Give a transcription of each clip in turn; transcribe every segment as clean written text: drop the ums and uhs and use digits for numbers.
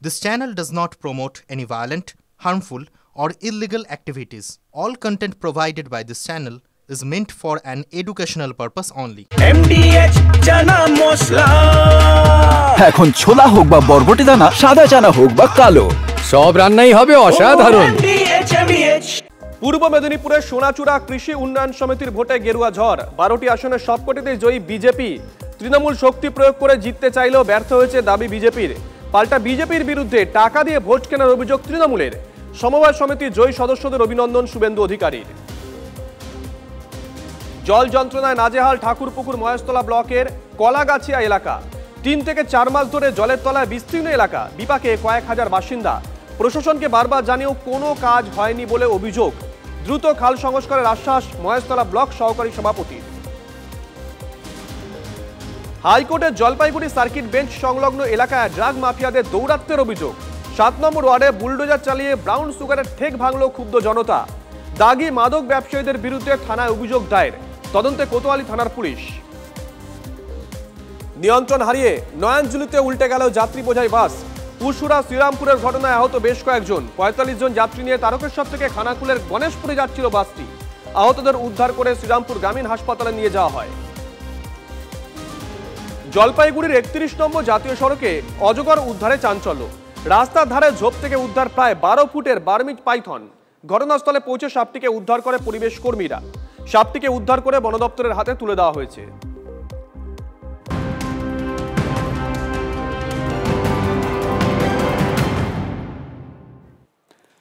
This channel does not promote any violent, harmful, or illegal activities. All content provided by this channel is meant for an educational purpose only. MDH chana masala এখন ছোলা হোক বা বরবটি দানা, সাদা চানা হোক বা কালো, সব রান্নাই হবে অসাধারণ। পূর্ব মেদিনীপুরের সোনাচূড়া কৃষি উন্নয়ন সমিতির ভোটে গেরুয়া ঝড়। 12টি আসনের সবকটিতেই জয়ী বিজেপি। তৃণমূল শক্তি প্রয়োগ করে জিততে চাইলেও ব্যর্থ হয়েছে দাবি বিজেপির। পাল্টা বিজেপির বিরুদ্ধে টাকা দিয়ে ভোট কেনার অভিযোগ তৃণমূলের। সমবায় সমিতির জয়ী সদস্যদের অভিনন্দন শুভেন্দু অধিকারীর। জল যন্ত্রণায় নাজেহাল ঠাকুরপুকুর মহেশতলা ব্লকের কলাগাছিয়া এলাকা। 3 থেকে 4 মাস ধরে জলের তলায় বিস্তীর্ণ এলাকা। বিপাকে কয়েক হাজার বাসিন্দা। প্রশাসনকে বারবার জানিয়েও কোনো কাজ হয়নি বলে অভিযোগ। দ্রুত খাল সংস্কারের আশ্বাস মহেশতলা ব্লক সহকারী সভাপতির। হাইকোর্টের জলপাইগুড়ি সার্কিট বেঞ্চ সংলগ্ন এলাকায় ড্রাগ মাফিয়াদের দৌরাত্ম্যের অভিযোগ। 7 নম্বর ওয়ার্ডে বুলডোজার চালিয়ে ব্রাউন সুগারের ঠেক ভাঙল ক্ষুব্ধ জনতা। দাগি মাদক ব্যবসায়ীদের বিরুদ্ধে থানায় অভিযোগ দায়ের। তদন্তে কোতোয়ালি থানার পুলিশ। নিয়ন্ত্রণ হারিয়ে নয়াঞ্জলিতে উল্টে গেল যাত্রী বোঝাই বাস। পুশুরা শ্রীরামপুরের ঘটনায় আহত বেশ কয়েকজন। 45 জন যাত্রী নিয়ে তারকেশ্বর থেকে খানাকুলের গণেশপুরে যাচ্ছিল বাসটি। আহতদের উদ্ধার করে শ্রীরামপুর গ্রামীণ হাসপাতালে নিয়ে যাওয়া হয়। জলপাইগুড়ির 31 নম্বর জাতীয় সড়কে অজগর উদ্ধারে চাঞ্চল্য। রাস্তার ধারে ঝোপ থেকে উদ্ধার প্রায় 12 ফুটের বার্মিজ পাইথন। ঘটনাস্থলে পৌঁছে সাপটিকে উদ্ধার করে পরিবেশ কর্মীরা। সাপটিকে উদ্ধার করে বন দপ্তরের হাতে তুলে দেওয়া হয়েছে।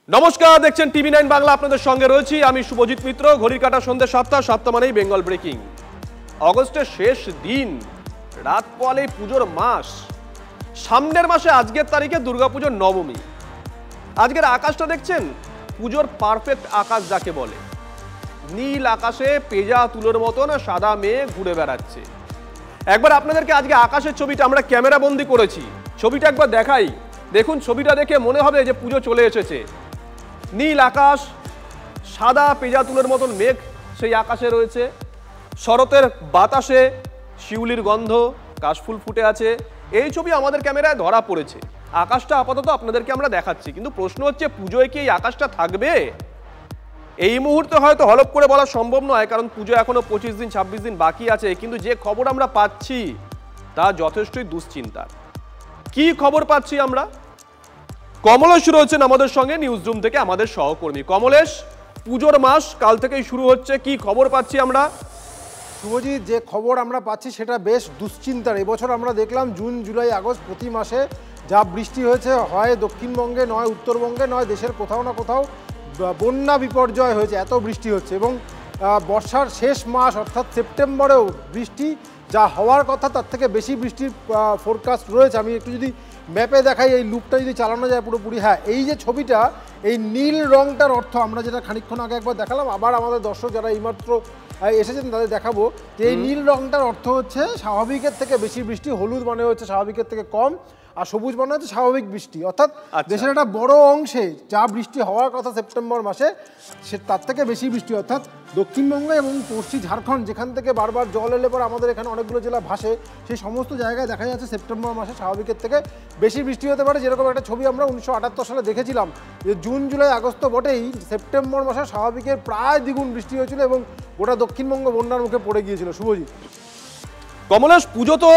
নমস্কার, দেখছেন টিভি9 বাংলা। আপনাদের সঙ্গে রয়েছি আমি শুভজিৎ মিত্র। ঘড়ির কাঁটা সন্ধ্যে 7টা মানেই বেঙ্গল ব্রেকিং। অগস্টের শেষ দিন, রাত পোয়ালে পুজোর মাস। সামনের মাসে আজকের তারিখে দুর্গাপুজোর নবমী। আজকের আকাশটা দেখছেন, পুজোর পারফেক্ট আকাশ যাকে বলে। নীল আকাশে পেজা তুলোর মতন সাদা মেয়ে ঘুরে বেড়াচ্ছে। একবার আপনাদেরকে আজকে আকাশের ছবিটা আমরা ক্যামেরা বন্দি করেছি। ছবিটা একবার দেখাই। দেখুন, ছবিটা দেখে মনে হবে যে পুজো চলে এসেছে। নীল আকাশ, সাদা পেজা তুলোর মতন মেঘ সেই আকাশে রয়েছে। শরতের বাতাসে শিউলির গন্ধ, কাশফুল ফুটে আছে। এই ছবি আমাদের ক্যামেরায় ধরা পড়েছে। আকাশটা আপাতত আপনাদেরকে আমরা দেখাচ্ছি, কিন্তু প্রশ্ন হচ্ছে পুজোয় কি এই আকাশটা থাকবে? এই মুহূর্তে হয়তো হলপ করে বলা সম্ভব নয়, কারণ পুজো এখনো 25 দিন 26 দিন বাকি আছে। কিন্তু যে খবর আমরা পাচ্ছি তা যথেষ্টই দুশ্চিন্তার। কি খবর পাচ্ছি আমরা? কমলেশ রয়েছেন আমাদের সঙ্গে নিউজ রুম থেকে, আমাদের সহকর্মী। কমলেশ, পুজোর মাস কাল থেকেই শুরু হচ্ছে, কি খবর পাচ্ছি আমরা? শুভজিৎ, যে খবর আমরা পাচ্ছি সেটা বেশ দুশ্চিন্তার। এবছর আমরা দেখলাম জুন জুলাই আগস্ট প্রতি মাসে যা বৃষ্টি হয়েছে, হয় দক্ষিণবঙ্গে, নয় উত্তরবঙ্গে, নয় দেশের কোথাও না কোথাও বন্যা বিপর্যয় হয়েছে। এত বৃষ্টি হচ্ছে এবং বর্ষার শেষ মাস অর্থাৎ সেপ্টেম্বরেও বৃষ্টি যা হওয়ার কথা তার থেকে বেশি বৃষ্টির ফোরকাস্ট রয়েছে। আমি একটু যদি ম্যাপে দেখাই, এই লুপটা যদি চালানো যায় পুরোপুরি, হ্যাঁ, এই যে ছবিটা, এই নীল রংটার অর্থ আমরা যেটা খানিকক্ষণ আগে একবার দেখালাম, আবার আমাদের দর্শক যারা এইমাত্র এসেছেন তাদের দেখাবো যে এই নীল রংটার অর্থ হচ্ছে স্বাভাবিকের থেকে বেশি বৃষ্টি, হলুদ মানে হচ্ছে স্বাভাবিকের থেকে কম, আর সবুজ মানে হচ্ছে স্বাভাবিক বৃষ্টি। অর্থাৎ দেশের একটা বড় অংশে যা বৃষ্টি হওয়ার কথা সেপ্টেম্বর মাসে, সে তার থেকে বেশি বৃষ্টি। অর্থাৎ দক্ষিণবঙ্গ এবং পশ্চিম ঝাড়খণ্ড, যেখান থেকে বারবার জল এলে পর আমাদের এখানে অনেকগুলো জেলা ভাসে, সেই সমস্ত জায়গায় দেখা যাচ্ছে সেপ্টেম্বর মাসে স্বাভাবিকের থেকে বেশি বৃষ্টি হতে পারে। যেরকম একটা ছবি আমরা 1978 সালে দেখেছিলাম যে জুন জুলাই আগস্ট বটেই, সেপ্টেম্বর মাসে স্বাভাবিকের প্রায় দ্বিগুণ বৃষ্টি হয়েছিল এবং গোটা দক্ষিণবঙ্গ বন্যার মুখে পড়ে গিয়েছিল। শুভজিৎ, কমলেশ, পুজো তো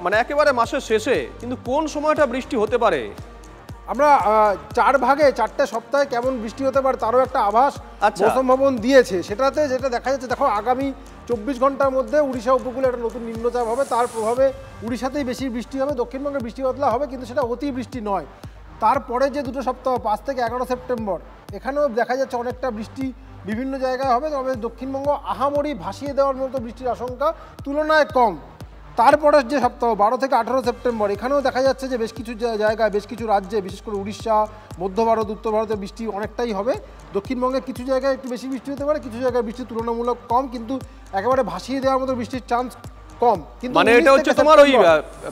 মানে একেবারে মাসের শেষে, কিন্তু কোন সময়টা বৃষ্টি হতে পারে? আমরা 4 ভাগে 4টে সপ্তাহে কেমন বৃষ্টি হতে পারে তারও একটা আভাস মৌসুম ভবন দিয়েছে। সেটাতে যেটা দেখা যাচ্ছে, দেখো, আগামী 24 ঘন্টার মধ্যে উড়িষ্যা উপকূলে একটা নতুন নিম্নচাপ হবে। তার প্রভাবে উড়িষ্যাতেই বেশি বৃষ্টি হবে, দক্ষিণবঙ্গে বৃষ্টি বাদলা হবে, কিন্তু সেটা অতি বৃষ্টি নয়। তারপরে যে 2 সপ্তাহ 5 থেকে 11 সেপ্টেম্বর, এখানেও দেখা যাচ্ছে অনেকটা বৃষ্টি বিভিন্ন জায়গায় হবে, তবে দক্ষিণবঙ্গ আহামরি ভাসিয়ে দেওয়ার মতো বৃষ্টির আশঙ্কা তুলনায় কম। তারপরের যে সপ্তাহ 12 থেকে 18 সেপ্টেম্বর, এখানেও দেখা যাচ্ছে যে বেশ কিছু জায়গায়, বেশ কিছু রাজ্যে, বিশেষ করে উড়িষ্যা, মধ্য ভারত, উত্তর ভারতে বৃষ্টি অনেকটাই হবে। দক্ষিণবঙ্গে কিছু জায়গায় একটু বেশি বৃষ্টি হতে পারে, কিছু জায়গায় বৃষ্টি তুলনামূলক কম, কিন্তু একেবারে ভাসিয়ে দেওয়ার মতো বৃষ্টির চান্স কম। কিন্তু মানে এটা হচ্ছে তোমার ওই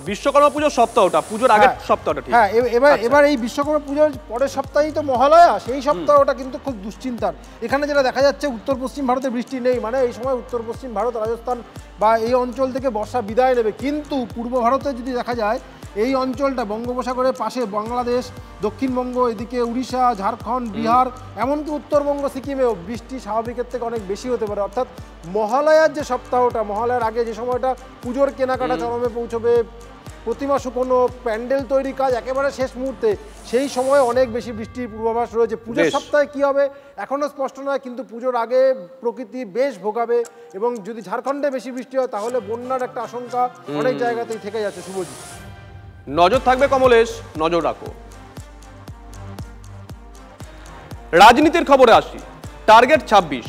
বিশ্বকর্মা পুজোর সপ্তাহটা, পুজোর আগের সপ্তাহটা। ঠিক, হ্যাঁ। এবার এই বিশ্বকর্মা পুজোর পরের সপ্তাহেই তো মহালয়া, সেই সপ্তাহটা কিন্তু খুব দুশ্চিন্তার। এখানে যেটা দেখা যাচ্ছে, উত্তর পশ্চিম ভারতে বৃষ্টি নেই, মানে এই সময় উত্তর পশ্চিম ভারত, রাজস্থান বা এই অঞ্চল থেকে বর্ষা বিদায় নেবে। কিন্তু পূর্ব ভারতে যদি দেখা যায়, এই অঞ্চলটা বঙ্গোপসাগরের পাশে বাংলাদেশ, দক্ষিণবঙ্গ, এদিকে উড়িষ্যা, ঝাড়খণ্ড, বিহার, এমনকি উত্তরবঙ্গ, সিকিমেও বৃষ্টি স্বাভাবিকের থেকে অনেক বেশি হতে পারে। অর্থাৎ মহালয়ার যে সপ্তাহটা, মহালয়ার আগে যে সময়টা পুজোর কেনাকাটা চরমে পৌঁছবে, প্রতিমা শুকনো, প্যান্ডেল তৈরি কাজ একেবারে শেষ মুহূর্তে, সেই সময় অনেক বেশি বৃষ্টির পূর্বাভাস রয়েছে। পুজোর সপ্তাহে কি হবে এখনো স্পষ্ট নয়, কিন্তু পুজোর আগে প্রকৃতি বেশ ভোগাবে এবং যদি ঝাড়খণ্ডে বেশি বৃষ্টি হয় তাহলে বন্যার একটা আশঙ্কা অনেক জায়গাতেই থেকে যাচ্ছে। শুভজিৎ, নজর থাকবে কমলেশ, নজর রাখো। রাজনীতির খবরে আসি। টার্গেট 26,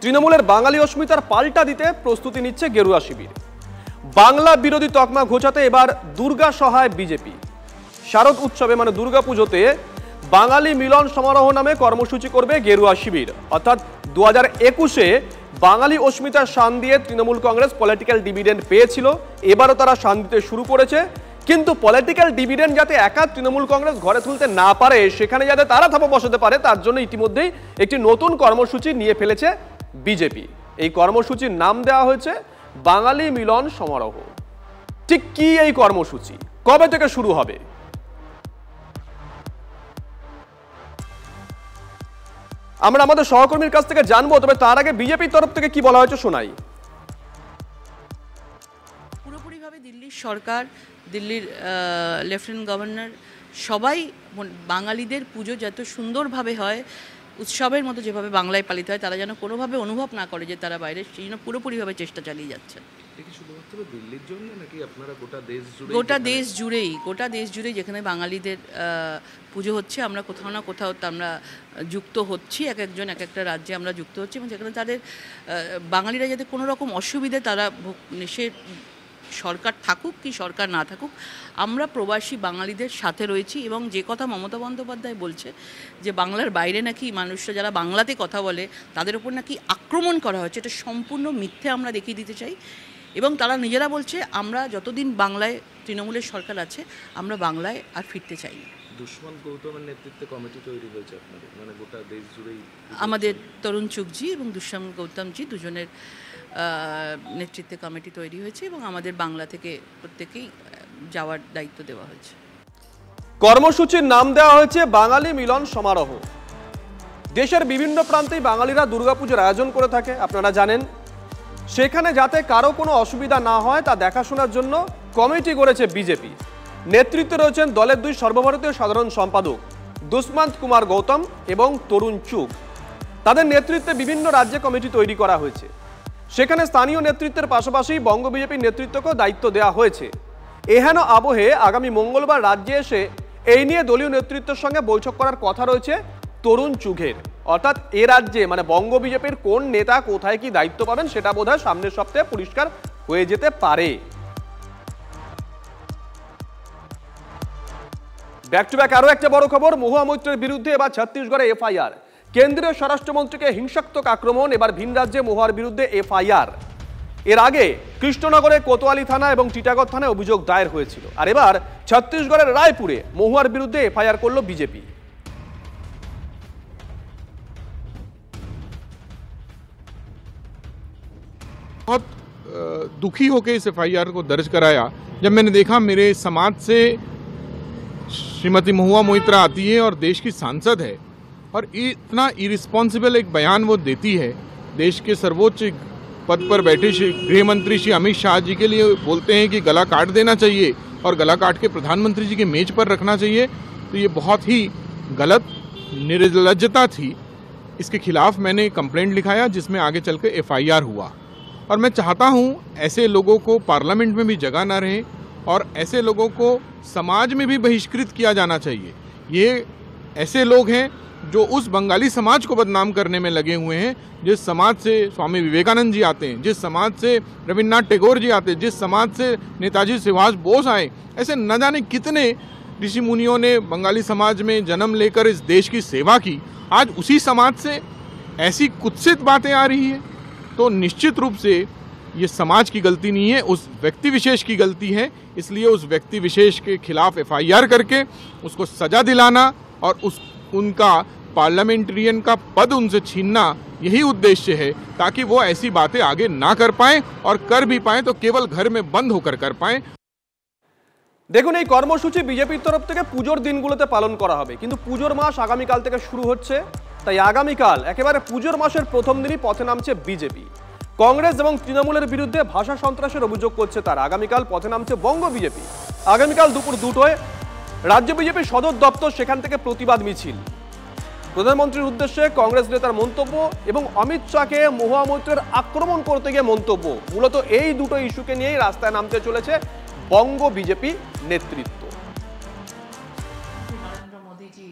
তৃণমূলের বাঙালি অস্মিতার পাল্টা দিতে প্রস্তুতি নিচ্ছে গেরুয়া শিবির। বাংলা বিরোধী তকমা ঘোচাতে এবার দুর্গা সহায় বিজেপি। শারদ উৎসবে মানে দুর্গাপুজোতে বাঙালি মিলন সমারোহ নামে কর্মসূচি করবে গেরুয়া শিবির। অর্থাৎ 2021-এ বাঙালি অস্মিতার শান দিয়ে তৃণমূল কংগ্রেস পলিটিক্যাল ডিভিডেন্ড পেয়েছিল, এবারও তারা শান দিতে শুরু করেছে। কিন্তু পলিটিক্যাল ডিভিডেন্ড যাতে একা তৃণমূল কংগ্রেস ঘরে তুলতে না পারে, সেখানে যাতে তারা থাপা বসাতে পারে, তার জন্য ইতিমধ্যেই একটি নতুন কর্মসূচি নিয়ে ফেলেছে বিজেপি। এই কর্মসূচির নাম দেওয়া হয়েছে বাঙালি মিলন সমারোহ। ঠিক কি এই কর্মসূচি, কবে থেকে শুরু হবে? আমরা আমাদের সহকর্মীর কাছ থেকে জানবো, তবে তার আগে বিজেপির তরফ থেকে কি বলা হয়েছে শোনাই। পুরোপুরিভাবে দিল্লির সরকার, দিল্লির লেফটেন্যান্ট গভর্নর সবাই বাঙালিদের পুজো যত সুন্দরভাবে হয়, উৎসবের মতো যেভাবে বাংলায় পালিত হয়, তারা যেন কোনোভাবে অনুভব না করে যে তারা বাইরে, সেই জন্য পুরোপুরিভাবে চেষ্টা চালিয়ে যাচ্ছে। গোটা দেশ জুড়েই যেখানে বাঙালিদের পুজো হচ্ছে, আমরা কোথাও না কোথাও আমরা যুক্ত হচ্ছি, এক একজন এক একটা রাজ্যে আমরা যুক্ত হচ্ছি, এবং যেখানে তাদের বাঙালিরা যাতে কোনো রকম অসুবিধে তারা সে সরকার থাকুক কি সরকার না থাকুক, আমরা প্রবাসী বাঙালিদের সাথে রয়েছি। এবং যে কথা মমতা বন্দ্যোপাধ্যায় বলছে যে বাংলার বাইরে নাকি মানুষরা যারা বাংলাতে কথা বলে তাদের উপর নাকি আক্রমণ করা হচ্ছে, এটা সম্পূর্ণ মিথ্যে আমরা দেখিয়ে দিতে চাই। এবং তারা নিজেরা বলছে আমরা যতদিন বাংলায় তৃণমূলের সরকার আছে আমরা বাংলায় আর ফিরতে চাই না। দুষ্মন গৌতমের নেতৃত্বে কমিটি তৈরি হয়েছে আপনাদের, মানে গোটা দেশ জুড়েই আমাদের তরুণ চুগজি এবং দুষ্মন গৌতমজি দুজনের নেতৃত্বে কমিটি তৈরি হয়েছে এবং আমাদের বাংলা থেকে প্রত্যেকেই যাওয়ার দায়িত্ব দেওয়া হয়েছে। কর্মসূচির নাম দেওয়া হয়েছে বাঙালি মিলন সমারোহ। দেশের বিভিন্ন প্রান্তেই বাঙালিরা দুর্গাপুজোর আয়োজন করে থাকে, আপনারা জানেন। সেখানে যাতে কারো কোনো অসুবিধা না হয় তা দেখাশোনার জন্য কমিটি গড়েছে বিজেপি। নেতৃত্বে রয়েছেন দলের দুই সর্বভারতীয় সাধারণ সম্পাদক দুষ্মন্ত কুমার গৌতম এবং তরুণ চুগ। তাদের নেতৃত্বে বিভিন্ন রাজ্যে কমিটি তৈরি করা হয়েছে। সেখানে স্থানীয় নেতৃত্বের পাশাপাশি বঙ্গ বিজেপির নেতৃত্বকেও দায়িত্ব দেওয়া হয়েছে। এহেন আবহে আগামী মঙ্গলবার রাজ্যে এসে এই নিয়ে দলীয় নেতৃত্বের সঙ্গে বৈঠক করার কথা রয়েছে তরুণ চুগের। অর্থাৎ এ রাজ্যে মানে বঙ্গ বিজেপির কোন নেতা কোথায় কি দায়িত্ব পাবেন সেটা বোধহয় সামনের সপ্তাহে পরিষ্কার হয়ে যেতে পারে। ব্যাক টু ব্যাক আরো একটা বড় খবর, মহুয়া মৈত্রের বিরুদ্ধে এবার ছত্তিশগড়ে এফআইআর। কেন্দ্রীয় স্বরাষ্ট্রমন্ত্রীকে হিংসাত্মক আক্রমণ, এবার ভিন রাজ্যে মহুয়ার বিরুদ্ধে এফআইআর। এর আগে কৃষ্ণনগরে কোতোয়ালি থানা এবং টিটাগড় থানায় অভিযোগ দায়ের হয়েছিল, আর এবার ছত্তিশগড়ের রায়পুরে মহুয়ার বিরুদ্ধে এফআইআর করল বিজেপি। बहुत दुखी होकर इस एफआईआर को दर्ज कराया जब मैंने देखा मेरे समाज से श्रीमती महुआ मोइत्रा आती है और देश की सांसद है और इतना इरिस्पॉन्सिबल एक बयान वो देती है। देश के सर्वोच्च पद पर बैठे गृह मंत्री श्री अमित शाह जी के लिए बोलते हैं कि गला काट देना चाहिए और गला काट के प्रधानमंत्री जी के मेज पर रखना चाहिए, तो ये बहुत ही गलत निर्लज्जता थी। इसके खिलाफ मैंने कंप्लेंट लिखाया जिसमें आगे चल के एफआईआर हुआ। और मैं चाहता हूँ ऐसे लोगों को पार्लियामेंट में भी जगह ना रहे और ऐसे लोगों को समाज में भी बहिष्कृत किया जाना चाहिए। ये ऐसे लोग हैं जो उस बंगाली समाज को बदनाम करने में लगे हुए हैं, जिस समाज से स्वामी विवेकानंद जी आते हैं, जिस समाज से रविन्द्रनाथ टैगोर जी आते हैं, जिस समाज से नेताजी सुभाष बोस आए। ऐसे न जाने कितने ऋषि मुनियों ने बंगाली समाज में जन्म लेकर इस देश की सेवा की। आज उसी समाज से ऐसी कुत्सित बातें आ रही है, तो निश्चित रूप से ये समाज की गलती नहीं है, उस व्यक्ति विशेष की गलती है। इसलिए उस व्यक्ति विशेष के खिलाफ एफआईआर करके उसको सजा दिलाना और उनका पार्लियामेंटेरियन का पद उनसे छीनना, यही उद्देश्य है, ताकि वो ऐसी बातें आगे ना कर पाएं और कर भी पाएं तो केवल घर में बंद होकर कर पाएं। দেখুন, এই কর্মসূচি বিজেপির তরফ থেকে পুজোর দিনগুলোতে পালন করা হবে, কিন্তু পুজোর মাস আগামীকাল থেকে শুরু হচ্ছে। তাই আগামীকাল একেবারে পুজোর মাসের প্রথম দিনই পথে নামছে বিজেপি। কংগ্রেস এবং তৃণমূলের বিরুদ্ধে ভাষা সন্ত্রাসের অভিযোগ করছে তারা। আগামীকাল পথে নামছে বঙ্গ বিজেপি। আগামীকাল দুপুর 2টায় রাজ্য বিজেপির সদর দপ্তর, সেখান থেকে প্রতিবাদ মিছিল। প্রধানমন্ত্রীর উদ্দেশ্যে কংগ্রেস নেতার মন্তব্য এবং অমিত শাহকে মহুয়া মৈত্রের আক্রমণ করতে গিয়ে মন্তব্য। মূলত এই দুটো ইস্যুকে নিয়েই রাস্তায় নামতে চলেছে বঙ্গ বিজেপি নেতৃত্ব। নরেন্দ্র মোদীজি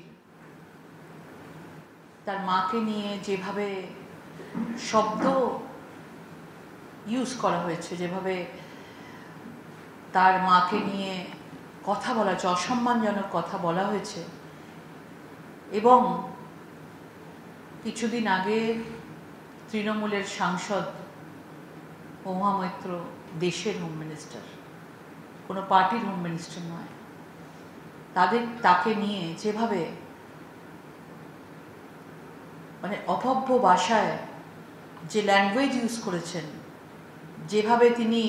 তার মাকে নিয়ে যেভাবে শব্দ ইউজ করা হয়েছে, যেভাবে তার মাকে নিয়ে কথা বলা হয়েছে, অসম্মানজনক কথা বলা হয়েছে, এবং কিছুদিন আগে তৃণমূলের সাংসদ মহুয়া মৈত্র দেশের হোম মিনিস্টার, কোনো পার্টির হোম মিনিস্টার নয়, তাকে নিয়ে যেভাবে মানে অভব্য ভাষায় যে ল্যাঙ্গুয়েজ ইউজ করেছেন, যেভাবে তিনি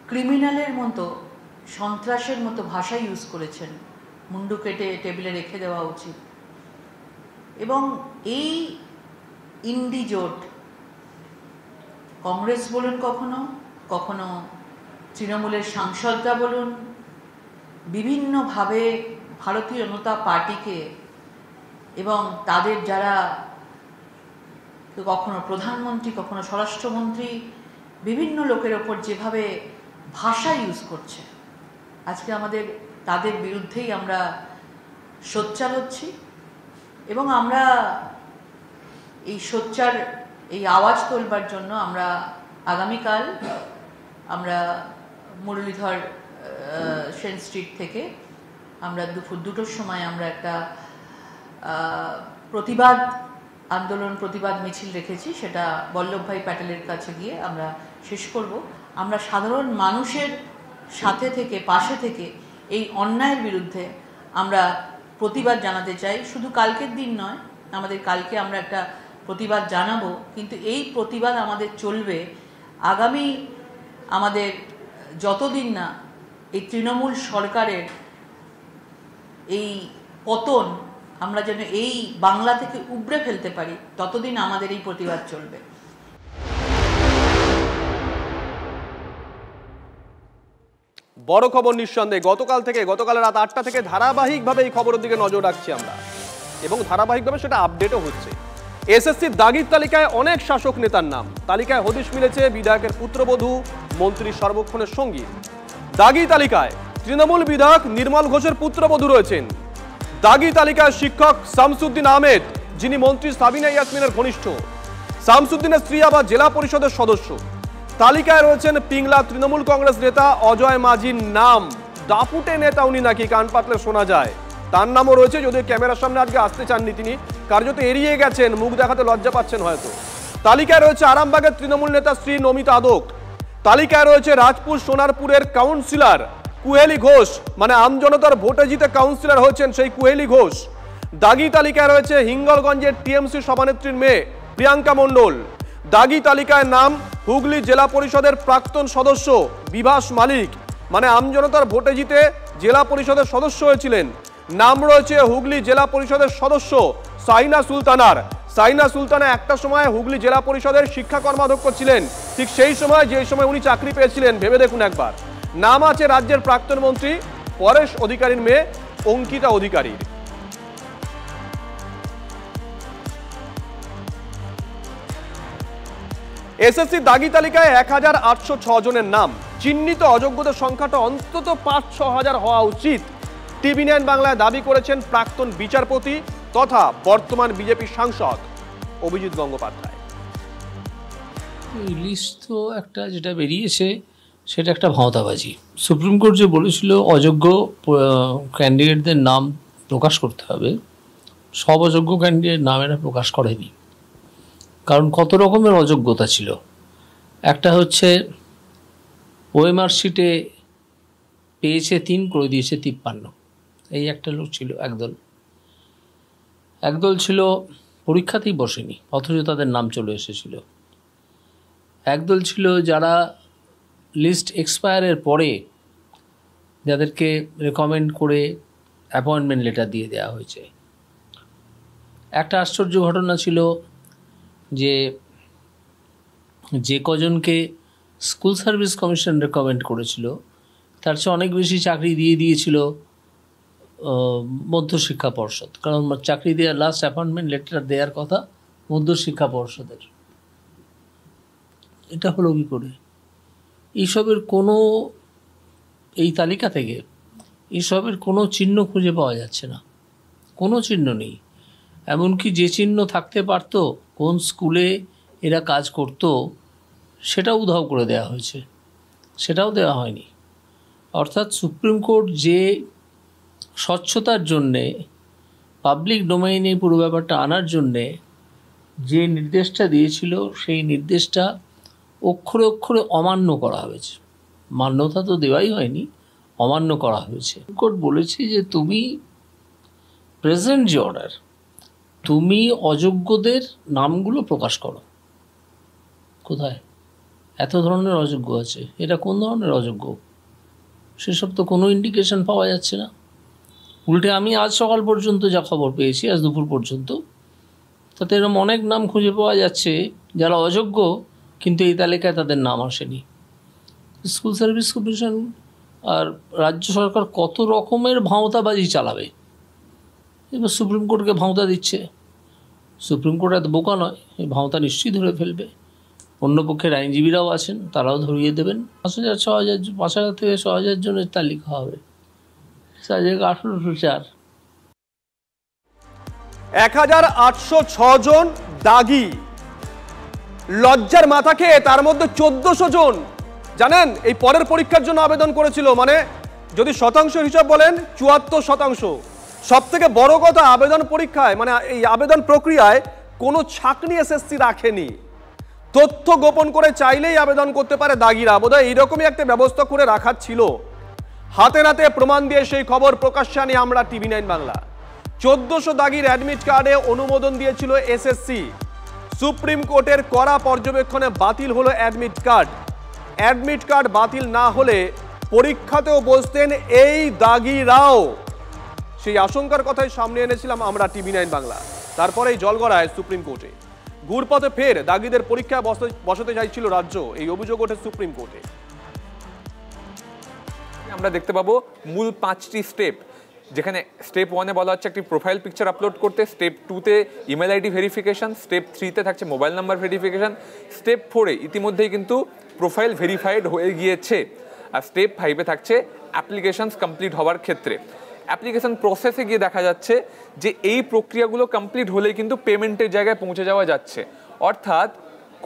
ক্রিমিনালের মতো, সন্ত্রাসের মতো ভাষা ইউজ করেছেন, মুন্ডু কেটে টেবিলে রেখে দেওয়া উচিত। এবং এই ইন্ডি জোট, কংগ্রেস বলুন, কখনো কখনো তৃণমূলের সাংসদরা বলুন, বিভিন্নভাবে ভারতীয় জনতা পার্টিকে এবং তাদের যারা কখনো প্রধানমন্ত্রী, কখনো স্বরাষ্ট্রমন্ত্রী, বিভিন্ন লোকের ওপর যেভাবে ভাষা ইউজ করছে, আজকে আমাদের তাদের বিরুদ্ধেই আমরা সোচ্চার হচ্ছি। এবং আমরা এই সোচ্চার, এই আওয়াজ তোলবার জন্য আমরা আগামীকাল আমরা মুরলীধর সেন স্ট্রিট থেকে আমরা দুপুর 2টোর সময় আমরা একটা প্রতিবাদ আন্দোলন, প্রতিবাদ মিছিল রেখেছি। সেটা বল্লভভাই প্যাটেলের কাছে গিয়ে আমরা শেষ করব। আমরা সাধারণ মানুষের সাথে থেকে, পাশে থেকে এই অন্যায়ের বিরুদ্ধে আমরা প্রতিবাদ জানাতে চাই। শুধু কালকের দিন নয়, আমাদের কালকে আমরা একটা প্রতিবাদ জানাবো, কিন্তু এই প্রতিবাদ আমাদের চলবে আগামী, আমাদের যতদিন না এই তৃণমূল সরকারের এই পতন আমরা যেন এই বাংলা থেকে উবড়ে ফেলতে পারি, ততদিন আমাদের এই প্রতিবাদ চলবে। বড় খবর নিঃসন্দেহে গতকাল রাত 8টা থেকে ধারাবাহিকভাবে এই খবরের দিকে নজর রাখছি আমরা, এবং ধারাবাহিকভাবে সেটা আপডেটও হচ্ছে। এসএসসির দাগির তালিকায় অনেক শাসক নেতার নাম। তালিকায় হদিশ মিলেছে বিধায়কের পুত্রবধূ, মন্ত্রী সর্বক্ষণের সঙ্গী। দাগি তালিকায় তৃণমূল বিধায়ক নির্মল ঘোষের পুত্রবধূ রয়েছেন। দাগি তালিকায় শিক্ষক শামসুদ্দিন আহমেদ, যিনি মন্ত্রী সাবিনা ইয়াসমিনের ঘনিষ্ঠ। শামসুদ্দিনের স্ত্রী আবার জেলা পরিষদের সদস্য। তালিকায় রয়েছেন পিংলা তৃণমূল কংগ্রেস নেতা অজয় মাঝির নাম। দাপুটে নেতা উনি নাকি, কান পাতলে শোনা যায়। তার নামও রয়েছে, যদিও ক্যামেরার সামনে আজকে আসতে চাননি তিনি, কার্যত এড়িয়ে গেছেন, মুখ দেখাতে লজ্জা পাচ্ছেন হয়তো। তালিকায় রয়েছে আরামবাগের তৃণমূল নেতা শ্রী নমিতা আদক। তালিকায় রয়েছে রাজপুর সোনারপুরের কাউন্সিলর কুহেলি ঘোষ, মানে আমজনতার ভোটে জিতে কাউন্সিলর হয়েছেন সেই কুহেলি ঘোষ। দাগি তালিকায় রয়েছে হিঙ্গলগঞ্জের টিএমসি সভানেত্রীর মেয়ে প্রিয়াঙ্কা মণ্ডল। দাগি তালিকায় নাম হুগলি জেলা পরিষদের প্রাক্তন সদস্য বিভাস মালিক, মানে আমজনতার ভোটে জিতে জেলা পরিষদের সদস্য হয়েছিলেন। নাম রয়েছে হুগলি জেলা পরিষদের সদস্য সাইনা সুলতানার। সাইনা সুলতানা একটা সময় হুগলি জেলা পরিষদের শিক্ষা কর্মাধ্যক্ষ ছিলেন, ঠিক সেই সময় যে সময় উনি চাকরি পেয়েছিলেন, ভেবে দেখুন একবার। নাম আছে রাজ্যের প্রাক্তন মন্ত্রী পরেশ অধিকারীর মেয়ে অঙ্কিতা অধিকারীর। এসএসসি দাগি তালিকায় 1806 জনের নাম। চিহ্নিত অযোগ্যদের সংখ্যাটা অন্তত 5-6 হাজার হওয়া উচিত। টিভি9 বাংলায় দাবি করেছেন প্রাক্তন বিচারপতি তথা বর্তমান বিজেপি সাংসদ অভিজিৎ গঙ্গোপাধ্যায়। লিস্ট তো একটা যেটা বেরিয়েছে সেটা একটা ভাঁওতাবাজি। সুপ্রিম কোর্ট যে বলেছিল অযোগ্য ক্যান্ডিডেটদের নাম প্রকাশ করতে হবে, সব অযোগ্য ক্যান্ডিডেট নাম এরা প্রকাশ করেনি। কারণ কত রকমের অযোগ্যতা ছিল। একটা হচ্ছে ওএমআর শিটে পেয়েছে 3, করে দিয়েছে 53, এই একটা লোক ছিল একদল। একদল ছিল পরীক্ষাতেই বসেনি অথচ তাদের নাম চলে এসেছিল। একদল ছিল যারা লিস্ট এক্সপায়ারের পরে যাদেরকে রেকমেন্ড করে অ্যাপয়েন্টমেন্ট লেটার দিয়ে দেওয়া হয়েছে। একটা আশ্চর্য ঘটনা ছিল যে কজনকে স্কুল সার্ভিস কমিশন রেকমেন্ড করেছিল তার চেয়ে অনেক বেশি চাকরি দিয়ে দিয়েছিল মধ্যশিক্ষা পর্ষদ, কারণ চাকরি দেওয়ার লাস্ট অ্যাপয়েন্টমেন্ট লেটার দেওয়ার কথা মধ্যশিক্ষা পর্ষদের। এটা হলো কী করে? এইসবের কোনো, এই তালিকা থেকে এইসবের কোনো চিহ্ন খুঁজে পাওয়া যাচ্ছে না, কোনো চিহ্ন নেই। এমনকি যে চিহ্ন থাকতে পারত কোন স্কুলে এরা কাজ করত সেটাও উধাও করে দেওয়া হয়েছে, সেটাও দেওয়া হয়নি। অর্থাৎ সুপ্রিম কোর্ট যে স্বচ্ছতার জন্যে, পাবলিক ডোমেইনে পুরো ব্যাপারটা আনার জন্যে যে নির্দেশটা দিয়েছিল সেই নির্দেশটা অক্ষরে অক্ষরে অমান্য করা হয়েছে। মান্যতা তো দেওয়াই হয়নি, অমান্য করা হয়েছে। কোর্ট বলেছে যে তুমি প্রেজেন্ট যে অর্ডার, তুমি অযোগ্যদের নামগুলো প্রকাশ করো। কোথায় এত ধরনের অযোগ্য আছে? এটা কোন ধরনের অযোগ্য? সেসব তো কোনো ইন্ডিকেশন পাওয়া যাচ্ছে না। উল্টে আমি আজ সকাল পর্যন্ত যা খবর পেয়েছি, আজ দুপুর পর্যন্ত, তাতে এরকম অনেক নাম খুঁজে পাওয়া যাচ্ছে যারা অযোগ্য, কিন্তু এই তালিকায় তাদের নাম আসেনি। স্কুল সার্ভিস কমিশন আর রাজ্য সরকার কত রকমের ভাঁওতাবাজি চালাবে। এবার সুপ্রিম কোর্টকে ভাঁওতা দিচ্ছে। সুপ্রিম কোর্ট এত বোকা নয়, এই ভাঁওতা নিশ্চয়ই ধরে ফেলবে। অন্য পক্ষের আইনজীবীরাও আছেন, তারাও ধরিয়ে দেবেন। 5,000, 6,000, 5,000 থেকে 6,000 জনের তালিকা হবে। 1804 1806 জন দাগি, লজ্জার মাথা খেয়ে তার মধ্যে 1400 জন জানেন এই পরের পরীক্ষার জন্য আবেদন করেছিল। মানে যদি শতাংশ হিসাব বলেন 74%। সব থেকে বড় কথা, আবেদন পরীক্ষায় মানে এই আবেদন প্রক্রিয়ায় কোনো ছাঁকনি এসএসসি রাখেনি। তথ্য গোপন করে চাইলেই আবেদন করতে পারে দাগিরা। বোধহয় এইরকমই একটা ব্যবস্থা করে রাখার ছিল। হাতে নাতে প্রমাণ দিয়ে সেই খবর প্রকাশ্যে আনি আমরা TV9 বাংলা। 1400 দাগির অ্যাডমিট কার্ডে অনুমোদন দিয়েছিল এসএসসি। সুপ্রিম কোর্টের কড়া পর্যবেক্ষণে বাতিল হলো অ্যাডমিট কার্ড। অ্যাডমিট কার্ড বাতিল না হলে পরীক্ষাতেও বসতেন এই দাগিরাও। সেই আশঙ্কার কথাই সামনে এনেছিলাম আমরা TV9 বাংলা। তারপরেই জলগড়ায় সুপ্রিম কোর্টে ঘুরপথে ফের দাগিদের পরীক্ষায় বসাতে চাইছিল রাজ্য, এই অভিযোগ ওঠে সুপ্রিম কোর্টে। আমরা দেখতে পাবো মূল 5টি স্টেপ, যেখানে স্টেপ 1-এ বলা হচ্ছে একটি প্রোফাইল পিকচার আপলোড করতে, স্টেপ 2-তে ইমেল আইডি ভেরিফিকেশন, স্টেপ 3-তে থাকছে মোবাইল নাম্বার ভেরিফিকেশন, স্টেপ 4-এ ইতিমধ্যেই কিন্তু প্রোফাইল ভেরিফাইড হয়ে গিয়েছে, আর স্টেপ 5-এ থাকছে অ্যাপ্লিকেশনস কমপ্লিট হওয়ার ক্ষেত্রে। অ্যাপ্লিকেশন প্রসেসে গিয়ে দেখা যাচ্ছে যে এই প্রক্রিয়াগুলো কমপ্লিট হলেই কিন্তু পেমেন্টের জায়গায় পৌঁছে যাওয়া যাচ্ছে। অর্থাৎ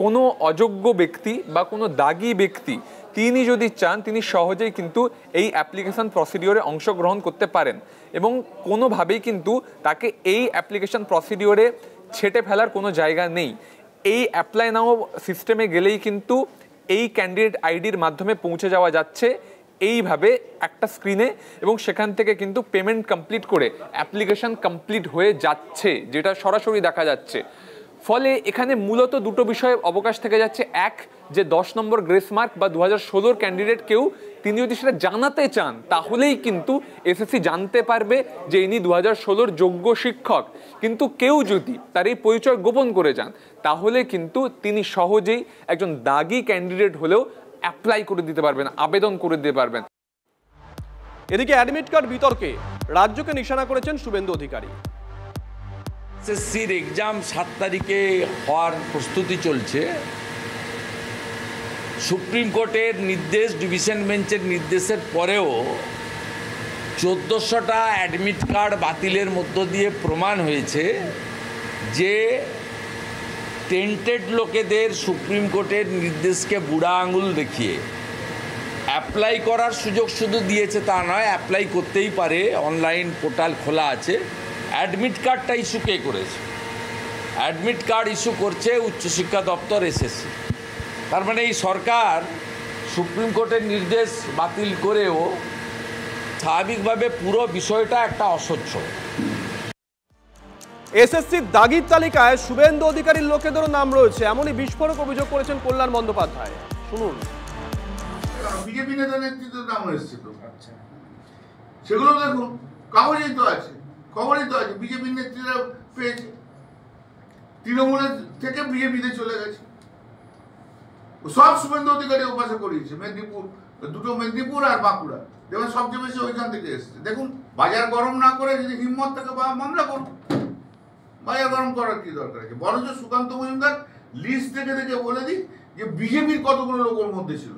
কোনো অযোগ্য ব্যক্তি বা কোনো দাগি ব্যক্তি তিনি যদি চান তিনি সহজেই কিন্তু এই অ্যাপ্লিকেশন প্রসিডিওরে অংশগ্রহণ করতে পারেন, এবং কোনোভাবেই কিন্তু তাকে এই অ্যাপ্লিকেশন প্রসিডিওরে ছেটে ফেলার কোনো জায়গা নেই। এই অ্যাপ্লাই নাও সিস্টেমে গেলেই কিন্তু এই ক্যান্ডিডেট আইডির মাধ্যমে পৌঁছে যাওয়া যাচ্ছে এইভাবে একটা স্ক্রিনে, এবং সেখান থেকে কিন্তু পেমেন্ট কমপ্লিট করে অ্যাপ্লিকেশন কমপ্লিট হয়ে যাচ্ছে, যেটা সরাসরি দেখা যাচ্ছে। ফলে এখানে মূলত দুটো বিষয়ে অবকাশ থেকে যাচ্ছে। এক, যে 10 নম্বর গ্রেস মার্ক বা 2016 ক্যান্ডিডেট কেউ তিনি যদি সেটা জানাতে চান তাহলেই কিন্তু এসএসসি জানতে পারবে যে ইনি 2016 যোগ্য শিক্ষক। কিন্তু কেউ যদি তার এই পরিচয় গোপন করে যান তাহলে কিন্তু তিনি সহজেই একজন দাগি ক্যান্ডিডেট হলেও অ্যাপ্লাই করে দিতে পারবেন, আবেদন করে দিতে পারবেন। এদিকে অ্যাডমিট কার্ড বিতর্কে রাজ্যকে নিশানা করেছেন শুভেন্দু অধিকারী। এসএসসির এক্সাম 7 তারিখে হওয়ার প্রস্তুতি চলছে। সুপ্রিম কোর্টের নির্দেশ, ডিভিশন বেঞ্চের নির্দেশের পরেও 1400টা অ্যাডমিট কার্ড বাতিলের মধ্য দিয়ে প্রমাণ হয়েছে যে টেন্টেড লোকেদের সুপ্রিম কোর্টের নির্দেশকে বুড়া আঙুল দেখিয়ে অ্যাপ্লাই করার সুযোগ শুধু দিয়েছে তা নয়, অ্যাপ্লাই করতেই পারে, অনলাইন পোর্টাল খোলা আছে। অ্যাডমিট কার্ডটা ইস্যু কে করেছে? অ্যাডমিট কার্ড ইস্যু করছে উচ্চশিক্ষা দপ্তর, এসএসসি। তার মানে এই সরকার সুপ্রিম কোর্টের নির্দেশ বাতিল করেও স্বাভাবিকভাবে পুরো বিষয়টা একটা অস্বচ্ছ। এসএসসির দাগির তালিকায় শুভেন্দু অধিকারীর লোকেদেরও নাম রয়েছে, এমনই বিস্ফোরক অভিযোগ করেছেন কল্যাণ বন্দ্যোপাধ্যায়। শুনুন। বিজেপি নেতা নেতৃত্বের নাম এসেছে তো। আচ্ছা, সেগুলো দেখুন, কাগজেই তো আছে, খবরেই তো আছে। বিজেপির নেত্রীরা পেয়েছে, তৃণমূলের থেকে বিজেপিতে চলে গেছে। সব শুভেন্দু অধিকারী ওপাশে করিয়েছে। মেদিনীপুর, দুটো মেদিনীপুর আর বাঁকুড়া, দেখুন সবচেয়ে বেশি ওইখান থেকে এসেছে। দেখুন, বাজার গরম না করে যদি হিম্মত থাকে মামলা করুন, বাজার গরম করার কি দরকার আছে? বরঞ্চ সুকান্ত মজুমদার লিস্ট দেখে দেখে বলে দিই যে বিজেপির কতগুলো লোক ওর মধ্যে ছিল,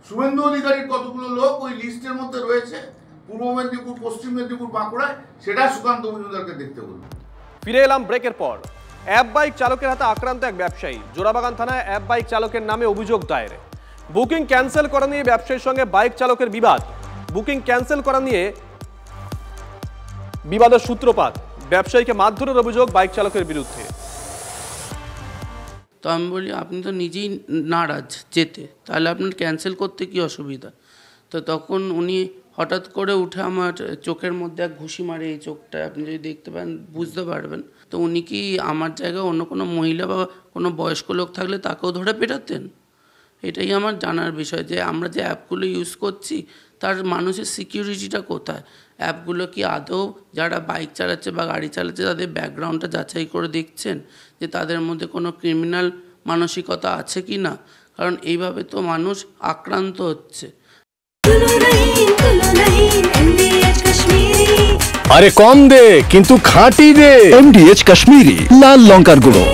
শুভেন্দু অধিকারীর কতগুলো লোক ওই লিস্টের মধ্যে রয়েছে পূর্ব মেদিনীপুর, পশ্চিম মেদিনীপুর, বাঁকুড়ায়, সেটা সুকান্ত মজুমদারকে দেখতে বলুন। ফিরে এলাম ব্রেকের পর। অ্যাপ বাইক চালকের হাতে আক্রান্ত এক ব্যবসায়ী। জোড়াবাগান থানায় অ্যাপ বাইক চালকের নামে অভিযোগ দায়ের। বুকিং ক্যান্সেল করা নিয়ে ব্যবসায়ীর সঙ্গে বাইক চালকের বিবাদ। বুকিং ক্যান্সেল করা নিয়ে বিবাদের সূত্রপাত। ব্যবসায়ীকে মারধরের অভিযোগ বাইক চালকের বিরুদ্ধে। তো আমি বলি, আপনি তো নিজেই নারাজ যেতে, তাহলে আপনার ক্যান্সেল করতে কি অসুবিধা? তো তখন উনি হঠাৎ করে উঠে আমার চোখের মধ্যে এক ঘুষি মারে। এই চোখটা আপনি যদি দেখতে পান বুঝতে পারবেন। তো উনি কি আমার জায়গায় অন্য কোনো মহিলা বা কোনো বয়স্ক লোক থাকলে তাকেও ধরে পেটাতেন? এটাই আমার জানার বিষয়, যে আমরা যে অ্যাপগুলো ইউজ করছি তার মানুষের সিকিউরিটিটা কোথায়? অ্যাপগুলো কি আদৌ যারা বাইক চালাচ্ছে বা গাড়ি চালাচ্ছে তাদের ব্যাকগ্রাউন্ডটা যাচাই করে দেখছেন যে তাদের মধ্যে কোনো ক্রিমিনাল মানসিকতা আছে কি না? কারণ এইভাবে তো মানুষ আক্রান্ত হচ্ছে। আরে কম দে কিন্তু খাঁটি দে। MDH কাশ্মীরি লাল লঙ্কার গুঁড়ো।